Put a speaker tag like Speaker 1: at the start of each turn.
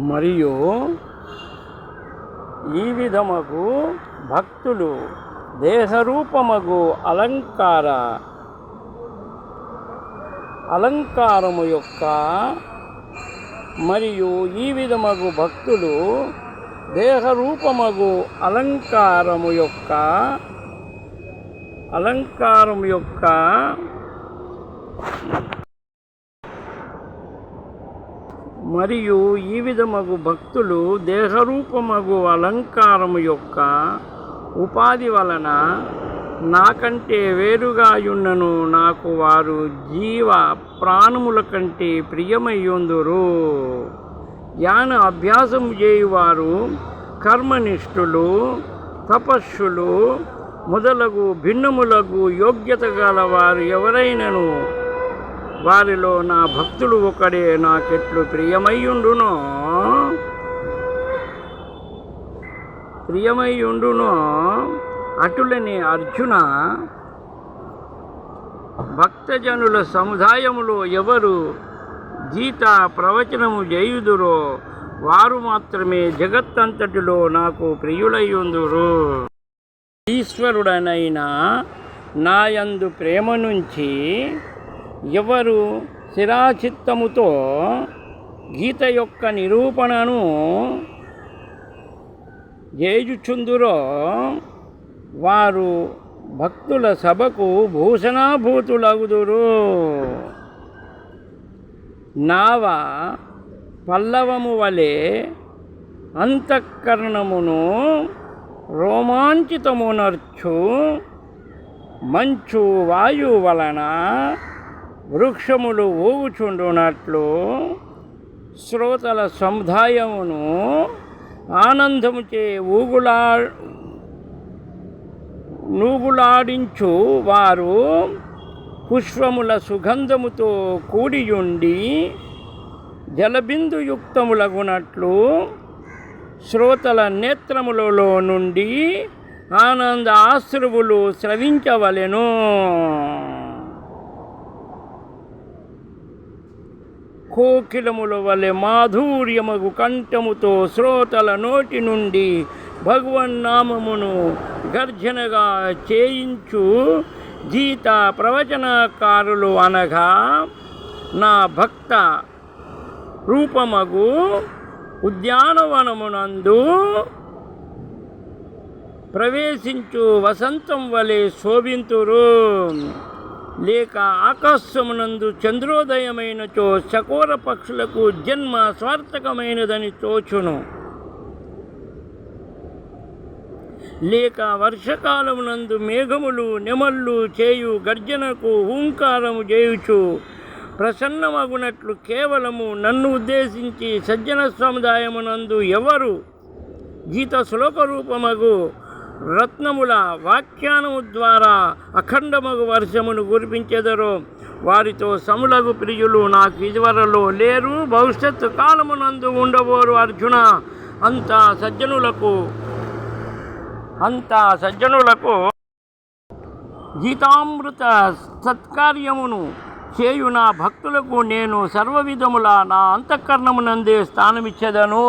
Speaker 1: మరియు ఈ విధమగు భక్తులు దేహరూపమగు అలంకారము యొక్క మరియు ఈ విధమగు భక్తులు దేహరూపమగు అలంకారము యొక్క మరియు ఈ విధమగు భక్తులు దేహరూపమగు అలంకారము యొక్క ఉపాధి వలన నాకంటే వేరుగాయున్నను నాకు వారు జీవ ప్రాణముల కంటే ప్రియమయ్యుందురు. జ్ఞాన అభ్యాసము చేయువారు కర్మనిష్ఠులు, తపస్సులు మొదలగు భిన్నములగు యోగ్యత గల వారు ఎవరైనను వారిలో నా భక్తుడు ఒకడే నాకెట్లు ప్రియమయ్యుండునో అటులనే అర్జున, భక్తజనుల సముదాయములో ఎవరు గీతా ప్రవచనము చేయుదురో వారు మాత్రమే జగత్తంతటిలో నాకు ప్రియులయ్యుందురు. ఈశ్వరుడనైన నాయందు ప్రేమ నుంచి ఎవరు స్థిరాచిత్తముతో గీత యొక్క నిరూపణను చేయుచుందురో వారు భక్తుల సభకు భూషణాభూతులగుదురు. నావ పల్లవము వలె అంతఃకరణమును రోమాంచితమునర్చు మంచు వాయువు వలన వృక్షములు ఊగుచుండునట్లు శ్రోతల సముదాయమును ఆనందముచే నూగులాడించు వారు పుష్పముల సుగంధముతో కూడియుండి జలబిందుయుక్తములగునట్లు శ్రోతల నేత్రములలో నుండి ఆనంద ఆశ్రువులు స్రవించవలెను. కోకిలముల వలె మాధుర్యమగు కంఠముతో శ్రోతల నోటి నుండి భగవన్నామమును గర్జనగా చేయించు గీతా ప్రవచనకారులు అనగా నా భక్త రూపమగు ఉద్యానవనమునందు ప్రవేశించు వసంతం వలె శోభింతురు. లేక ఆకాశమునందు చంద్రోదయమైనచో చకోర పక్షులకు జన్మ స్వార్థకమైనదని తోచును. లేక వర్షకాలమునందు మేఘములు నెమళ్ళు చేయు గర్జనకు హూంకారము చేయుచు ప్రసన్నమగునట్లు కేవలము నన్ను ఉద్దేశించి సజ్జన సముదాయమునందు ఎవరు గీత శ్లోక రూపమగు రత్నముల వాఖ్యానము ద్వారా అఖండమగు వర్షమును కురిపించెదరో వారితో సములగు ప్రియులు నాకు ఇదివరలో లేరు, భవిష్యత్తు కాలమునందు ఉండబోరు. అర్జున, అంతా సజ్జనులకు గీతామృత సత్కార్యమును చేయు నా భక్తులకు నేను సర్వవిధముల నా అంతఃకరణమునందే స్థానమిచ్చెదను.